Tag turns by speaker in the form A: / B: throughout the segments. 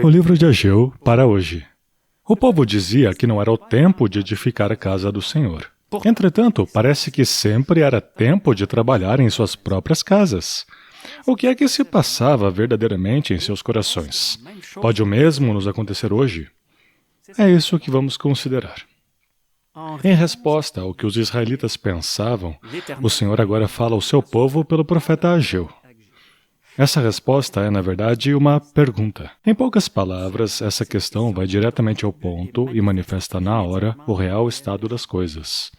A: O livro de Ageu para hoje. O povo dizia que não era o tempo de edificar a casa do Senhor. Entretanto, parece que sempre era tempo de trabalhar em suas próprias casas. O que é que se passava verdadeiramente em seus corações? Pode o mesmo nos acontecer hoje? É isso que vamos considerar. Em resposta ao que os israelitas pensavam, o Senhor agora fala ao seu povo pelo profeta Ageu. Essa resposta é, na verdade, uma pergunta. Em poucas palavras, essa questão vai diretamente ao ponto e manifesta na hora o real estado das coisas.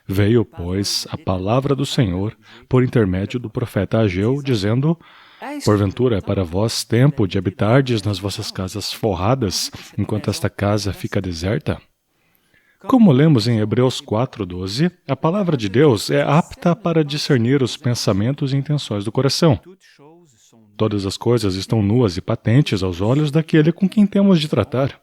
A: Veio, pois, a palavra do Senhor por intermédio do profeta Ageu, dizendo: porventura é para vós tempo de habitardes nas vossas casas forradas, enquanto esta casa fica deserta? Como lemos em Hebreus 4:12, a palavra de Deus é apta para discernir os pensamentos e intenções do coração. Todas as coisas estão nuas e patentes aos olhos daquele com quem temos de tratar.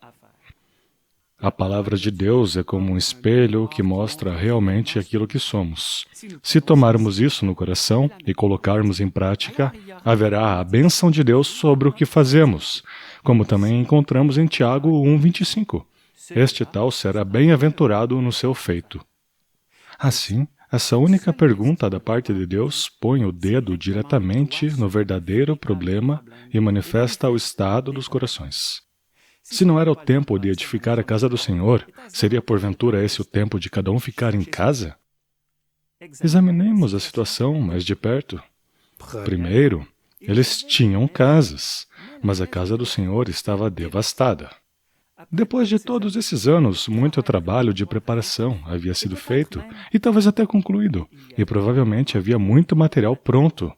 A: A palavra de Deus é como um espelho que mostra realmente aquilo que somos. Se tomarmos isso no coração e colocarmos em prática, haverá a bênção de Deus sobre o que fazemos, como também encontramos em Tiago 1:25. Este tal será bem-aventurado no seu feito. Assim, essa única pergunta da parte de Deus põe o dedo diretamente no verdadeiro problema e manifesta o estado dos corações. Se não era o tempo de edificar a casa do Senhor, seria porventura esse o tempo de cada um ficar em casa? Examinemos a situação mais de perto. Primeiro, eles tinham casas, mas a casa do Senhor estava devastada. Depois de todos esses anos, muito trabalho de preparação havia sido feito e talvez até concluído, e provavelmente havia muito material pronto.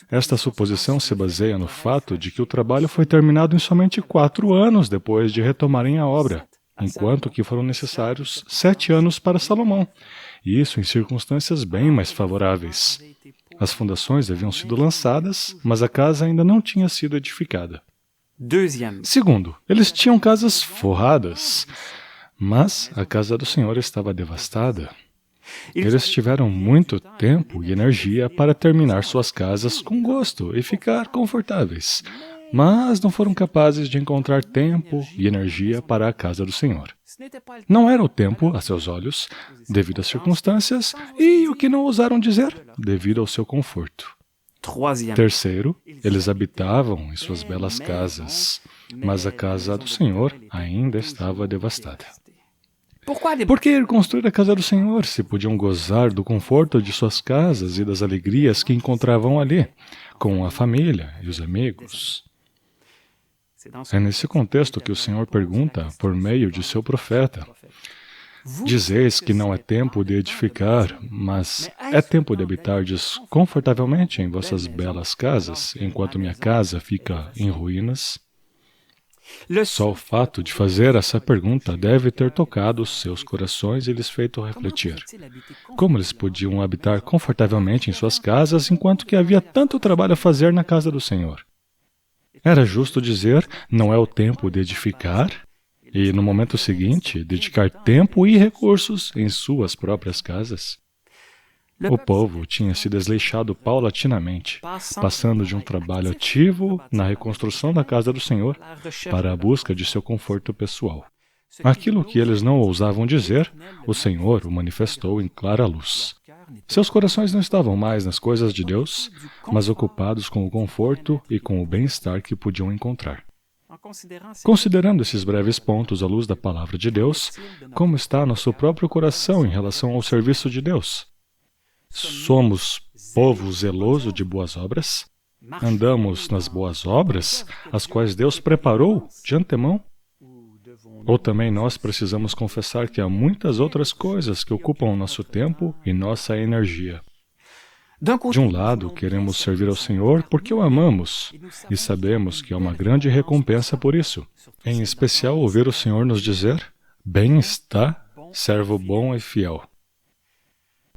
A: Esta suposição se baseia no fato de que o trabalho foi terminado em somente 4 anos depois de retomarem a obra, enquanto que foram necessários 7 anos para Salomão, e isso em circunstâncias bem mais favoráveis. As fundações haviam sido lançadas, mas a casa ainda não tinha sido edificada. Segundo, eles tinham casas forradas, mas a casa do Senhor estava devastada. Eles tiveram muito tempo e energia para terminar suas casas com gosto e ficar confortáveis, mas não foram capazes de encontrar tempo e energia para a casa do Senhor. Não era o tempo, a seus olhos, devido às circunstâncias, e o que não ousaram dizer, devido ao seu conforto. Terceiro, eles habitavam em suas belas casas, mas a casa do Senhor ainda estava devastada. Por que ir construir a casa do Senhor se podiam gozar do conforto de suas casas e das alegrias que encontravam ali, com a família e os amigos? É nesse contexto que o Senhor pergunta, por meio de seu profeta: dizeis que não é tempo de edificar, mas é tempo de habitardes confortavelmente em vossas belas casas, enquanto minha casa fica em ruínas? Só o fato de fazer essa pergunta deve ter tocado os seus corações e lhes feito refletir. Como eles podiam habitar confortavelmente em suas casas, enquanto que havia tanto trabalho a fazer na casa do Senhor? Era justo dizer, não é o tempo de edificar? E, no momento seguinte, dedicar tempo e recursos em suas próprias casas? O povo tinha se desleixado paulatinamente, passando de um trabalho ativo na reconstrução da casa do Senhor para a busca de seu conforto pessoal. Aquilo que eles não ousavam dizer, o Senhor o manifestou em clara luz. Seus corações não estavam mais nas coisas de Deus, mas ocupados com o conforto e com o bem-estar que podiam encontrar. Considerando esses breves pontos à luz da palavra de Deus, como está nosso próprio coração em relação ao serviço de Deus? Somos povo zeloso de boas obras? Andamos nas boas obras, as quais Deus preparou de antemão? Ou também nós precisamos confessar que há muitas outras coisas que ocupam nosso tempo e nossa energia? De um lado, queremos servir ao Senhor porque o amamos e sabemos que há uma grande recompensa por isso. Em especial, ouvir o Senhor nos dizer: bem está, servo bom e fiel.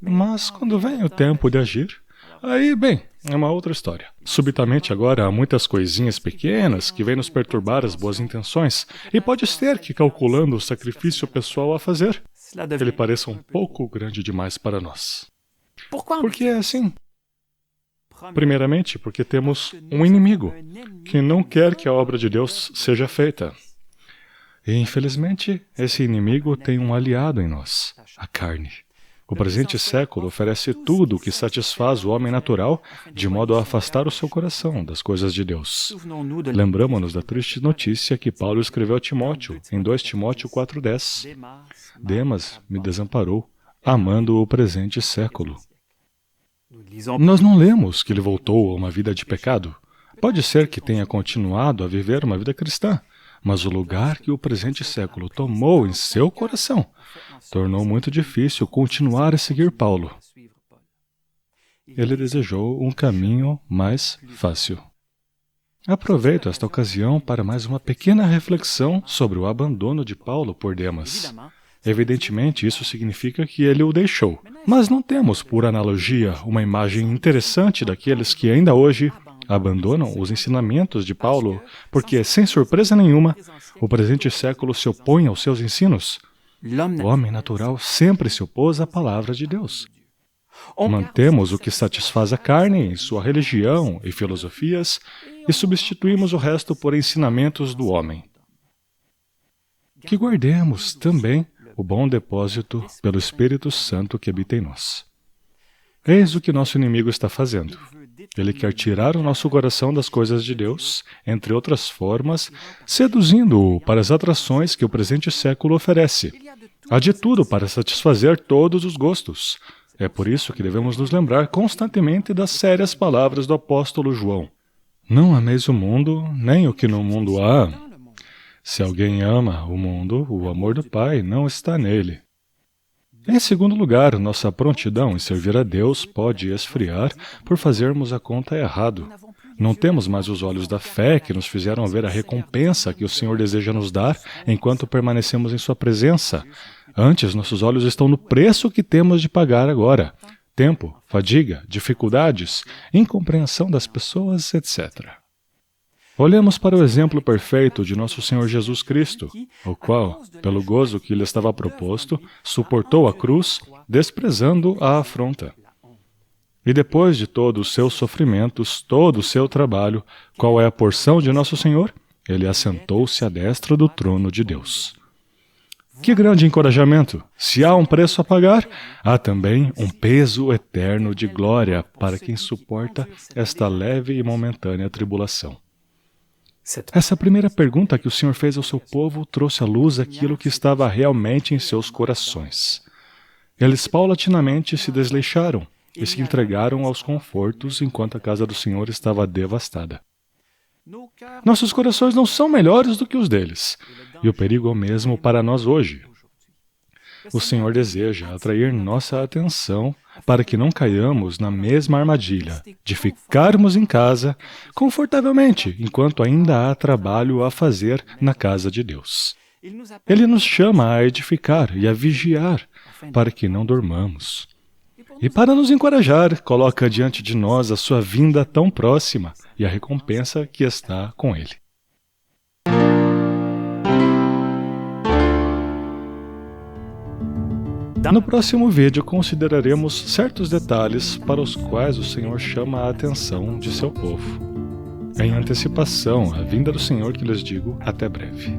A: Mas quando vem o tempo de agir, aí, bem, é uma outra história. Subitamente agora há muitas coisinhas pequenas que vêm nos perturbar as boas intenções e pode ser que, calculando o sacrifício pessoal a fazer, ele pareça um pouco grande demais para nós. Por que é assim? Primeiramente, porque temos um inimigo que não quer que a obra de Deus seja feita. E, infelizmente, esse inimigo tem um aliado em nós, a carne. O presente século oferece tudo o que satisfaz o homem natural, de modo a afastar o seu coração das coisas de Deus. Lembramo-nos da triste notícia que Paulo escreveu a Timóteo, em 2 Timóteo 4,10. Demas me desamparou, amando o presente século. Nós não lemos que ele voltou a uma vida de pecado. Pode ser que tenha continuado a viver uma vida cristã, mas o lugar que o presente século tomou em seu coração tornou muito difícil continuar a seguir Paulo. Ele desejou um caminho mais fácil. Aproveito esta ocasião para mais uma pequena reflexão sobre o abandono de Paulo por Demas. Evidentemente, isso significa que ele o deixou. Mas não temos, por analogia, uma imagem interessante daqueles que ainda hoje abandonam os ensinamentos de Paulo, porque, sem surpresa nenhuma, o presente século se opõe aos seus ensinos. O homem natural sempre se opôs à palavra de Deus. Mantemos o que satisfaz a carne em sua religião e filosofias e substituímos o resto por ensinamentos do homem. Que guardemos também o bom depósito pelo Espírito Santo que habita em nós. Eis o que nosso inimigo está fazendo. Ele quer tirar o nosso coração das coisas de Deus, entre outras formas, seduzindo-o para as atrações que o presente século oferece. Há de tudo para satisfazer todos os gostos. É por isso que devemos nos lembrar constantemente das sérias palavras do apóstolo João. Não ameis o mundo, nem o que no mundo há. Se alguém ama o mundo, o amor do Pai não está nele. Em segundo lugar, nossa prontidão em servir a Deus pode esfriar por fazermos a conta errado. Não temos mais os olhos da fé que nos fizeram ver a recompensa que o Senhor deseja nos dar enquanto permanecemos em sua presença. Antes, nossos olhos estão no preço que temos de pagar agora. Tempo, fadiga, dificuldades, incompreensão das pessoas, etc. Olhemos para o exemplo perfeito de nosso Senhor Jesus Cristo, o qual, pelo gozo que lhe estava proposto, suportou a cruz, desprezando a afronta. E depois de todos os seus sofrimentos, todo o seu trabalho, qual é a porção de nosso Senhor? Ele assentou-se à destra do trono de Deus. Que grande encorajamento! Se há um preço a pagar, há também um peso eterno de glória para quem suporta esta leve e momentânea tribulação. Essa primeira pergunta que o Senhor fez ao seu povo trouxe à luz aquilo que estava realmente em seus corações. Eles paulatinamente se desleixaram e se entregaram aos confortos enquanto a casa do Senhor estava devastada. Nossos corações não são melhores do que os deles, e o perigo é o mesmo para nós hoje. O Senhor deseja atrair nossa atenção para que não caiamos na mesma armadilha de ficarmos em casa confortavelmente enquanto ainda há trabalho a fazer na casa de Deus. Ele nos chama a edificar e a vigiar para que não dormamos. E para nos encorajar, coloca diante de nós a sua vinda tão próxima e a recompensa que está com Ele. No próximo vídeo, consideraremos certos detalhes para os quais o Senhor chama a atenção de seu povo. Em antecipação à vinda do Senhor que lhes digo, até breve.